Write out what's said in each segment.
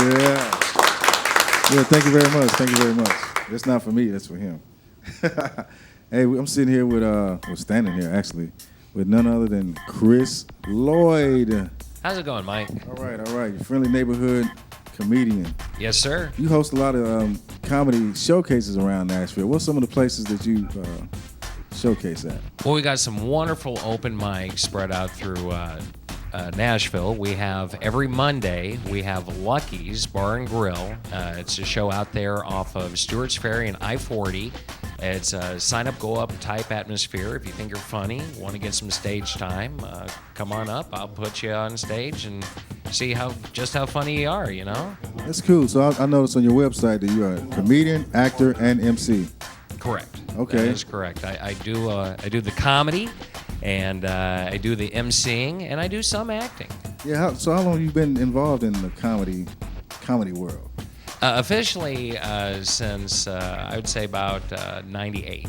Yeah. Yeah, thank you very much. Thank you very much. It's not for me, it's for him. Hey, I'm sitting here with, we're standing here actually, with none other than Chris Loyd. How's it going, Mike? All right. Your friendly neighborhood comedian. Yes, sir. You host a lot of comedy showcases around Nashville. What's some of the places that you showcase at? Well, we got some wonderful open mics spread out through Nashville. We have every Monday, we have Lucky's Bar and Grill. It's a show out there off of Stewart's Ferry and I-40. It's a sign up, go up type atmosphere. If you think you're funny, want to get some stage time, come on up. I'll put you on stage and see just how funny you are, you know? That's cool. So I noticed on your website that you're a comedian, actor, and MC. Correct. Okay. That is correct. I do the comedy, and I do the emceeing, and I do some acting. Yeah. So how long have you been involved in the comedy world? Officially, since I would say about '98.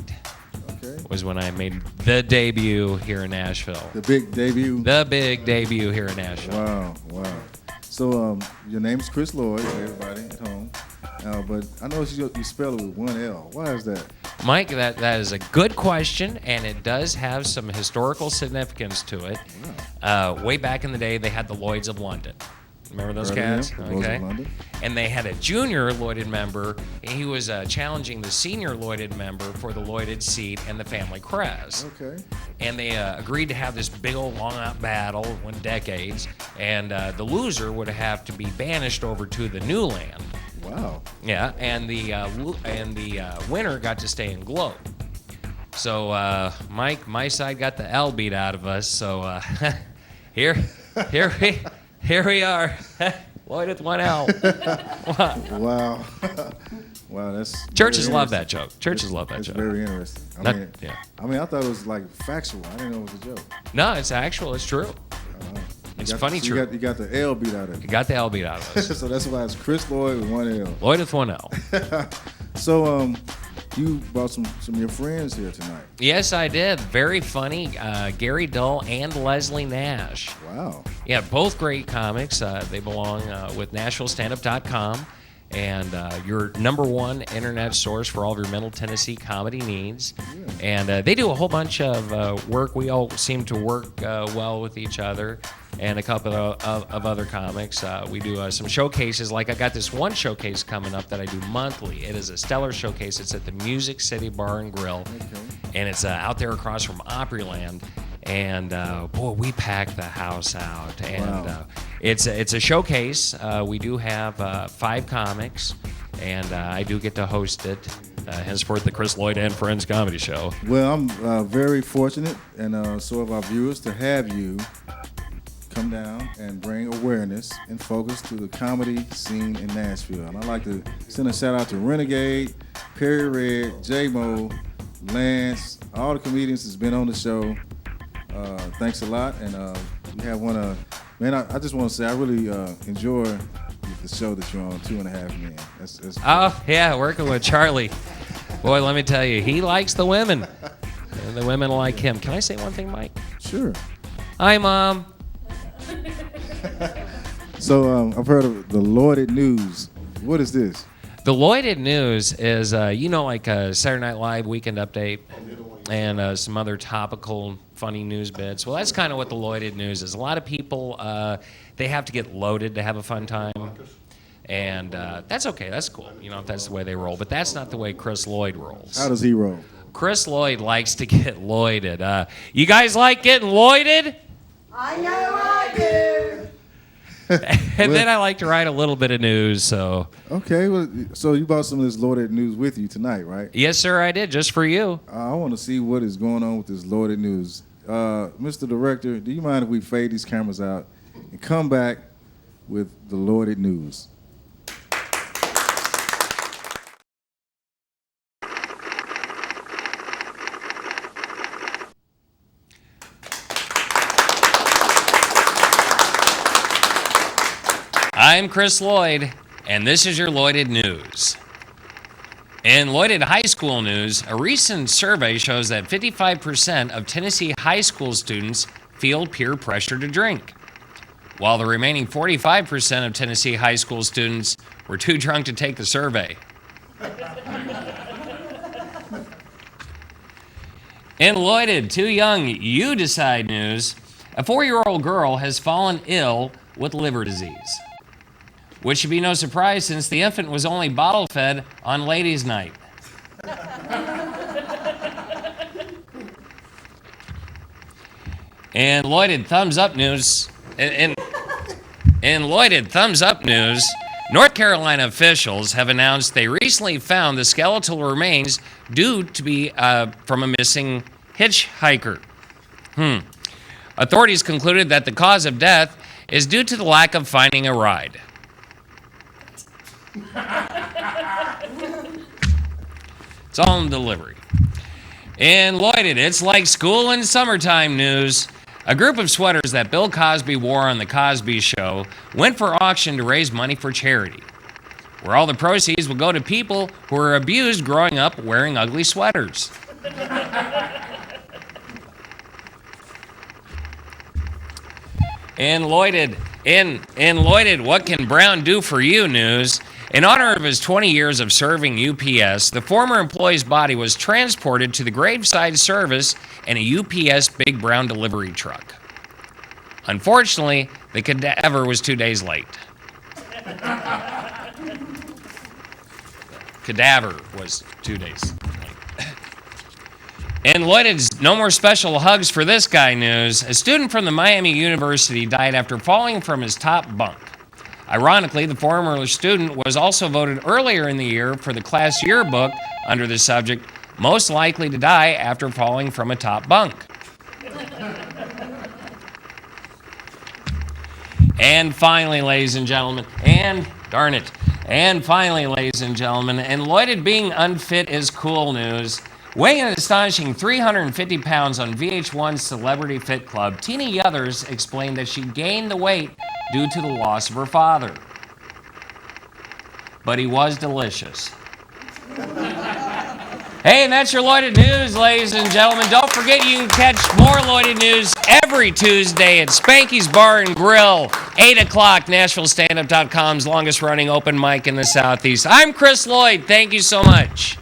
Okay. Was when I made the debut here in Nashville. The big debut. The big debut here in Nashville. Wow. So your name is Chris Loyd, for everybody at home. But I know you spell it with one L. Why is that? Mike, that is a good question, and it does have some historical significance to it. Wow. Way back in the day, they had the Lloyds of London. Remember those cats? Okay. And they had a junior Loyded member. He was challenging the senior Loyded member for the Loyded seat and the family crest. Okay. And they agreed to have this big old long-out battle, went decades, and the loser would have to be banished over to the new land. Wow. Yeah, and the winner got to stay in Globe. So Mike, my side got the L beat out of us. So here we are. Lloyd with one L. Wow. Wow, that's Churches love that joke. Churches love that That's joke. very interesting. I mean, I thought it was like factual. I didn't know it was a joke. No, it's actual. It's true. It's funny, so true. You got the L beat out of it. You got the L beat out of us. So that's why it's Chris Loyd with one L. Lloyd with one L. So you brought some of your friends here tonight. Yes, I did. Very funny. Gary Dull and Leslie Nash. Wow. Yeah, both great comics. They belong with NashvilleStandup.com, and your #1 internet source for all of your Middle Tennessee comedy needs. Yeah. And they do a whole bunch of work. We all seem to work well with each other, and a couple of other comics. We do some showcases. Like I got this one showcase coming up that I do monthly. It is a stellar showcase. It's at the Music City Bar and Grill, and it's out there across from Opryland. And boy, we pack the house out, and wow. It's a showcase. We do have 5 comics, and I do get to host it. Henceforth, the Chris Loyd and Friends Comedy Show. Well, I'm very fortunate, and so have our viewers, to have you come down and bring awareness and focus to the comedy scene in Nashville. And I'd like to send a shout out to Renegade, Perry Red, J-Mo, Lance, all the comedians that's been on the show. Thanks a lot. And we have one, man, I just want to say I really enjoy the show that you're on, 2.5 Men. That's oh, yeah, working with Charlie. Boy, let me tell you, he likes the women. And the women like him. Can I say one thing, Mike? Sure. Hi, Mom. So I've heard of the Loyded News. What is this? The Loyded News is, like Saturday Night Live Weekend Update and some other topical, funny news bits. Well, that's kind of what the Loyded News is. A lot of people, they have to get loaded to have a fun time. And that's okay. That's cool, if that's the way they roll. But that's not the way Chris Loyd rolls. How does he roll? Chris Loyd likes to get Loyded. You guys like getting Loyded? I know I do. And then I like to write a little bit of news, so. Okay, well, so you brought some of this Loyded News with you tonight, right? Yes, sir, I did, just for you. I want to see what is going on with this Loyded News. Mr. Director, do you mind if we fade these cameras out and come back with the Loyded News? I'm Chris Loyd, and this is your Loyded News. In Loyded High School news, a recent survey shows that 55% of Tennessee high school students feel peer pressure to drink. while the remaining 45% of Tennessee high school students were too drunk to take the survey. In Loyded, too young, you decide news, a 4-year-old girl has fallen ill with liver disease, which should be no surprise since the infant was only bottle fed on ladies' night. In Loyded thumbs up news, in Loyded thumbs up news, North Carolina officials have announced they recently found the skeletal remains due to be from a missing hitchhiker. Authorities concluded that the cause of death is due to the lack of finding a ride. It's all in delivery. In Loyded, it's like school in summertime news. A group of sweaters that Bill Cosby wore on The Cosby Show went for auction to raise money for charity, where all the proceeds will go to people who were abused growing up wearing ugly sweaters. In Loyded, what can Brown do for you news? In honor of his 20 years of serving UPS, the former employee's body was transported to the graveside service in a UPS Big Brown delivery truck. Unfortunately, the cadaver was 2 days late. Cadaver was 2 days late. In Loyded's no more special hugs for this guy news, a student from the Miami University died after falling from his top bunk. Ironically, the former student was also voted earlier in the year for the class yearbook under the subject, most likely to die after falling from a top bunk. And finally, ladies and gentlemen, in Loyded being unfit is cool news. Weighing an astonishing 350 pounds on VH1's Celebrity Fit Club, Tina Yothers explained that she gained the weight due to the loss of her father. But he was delicious. Hey, and that's your Loyded News, ladies and gentlemen. Don't forget you can catch more Loyded News every Tuesday at Spanky's Bar and Grill, 8 o'clock, NashvilleStandUp.com's longest running open mic in the Southeast. I'm Chris Loyd. Thank you so much.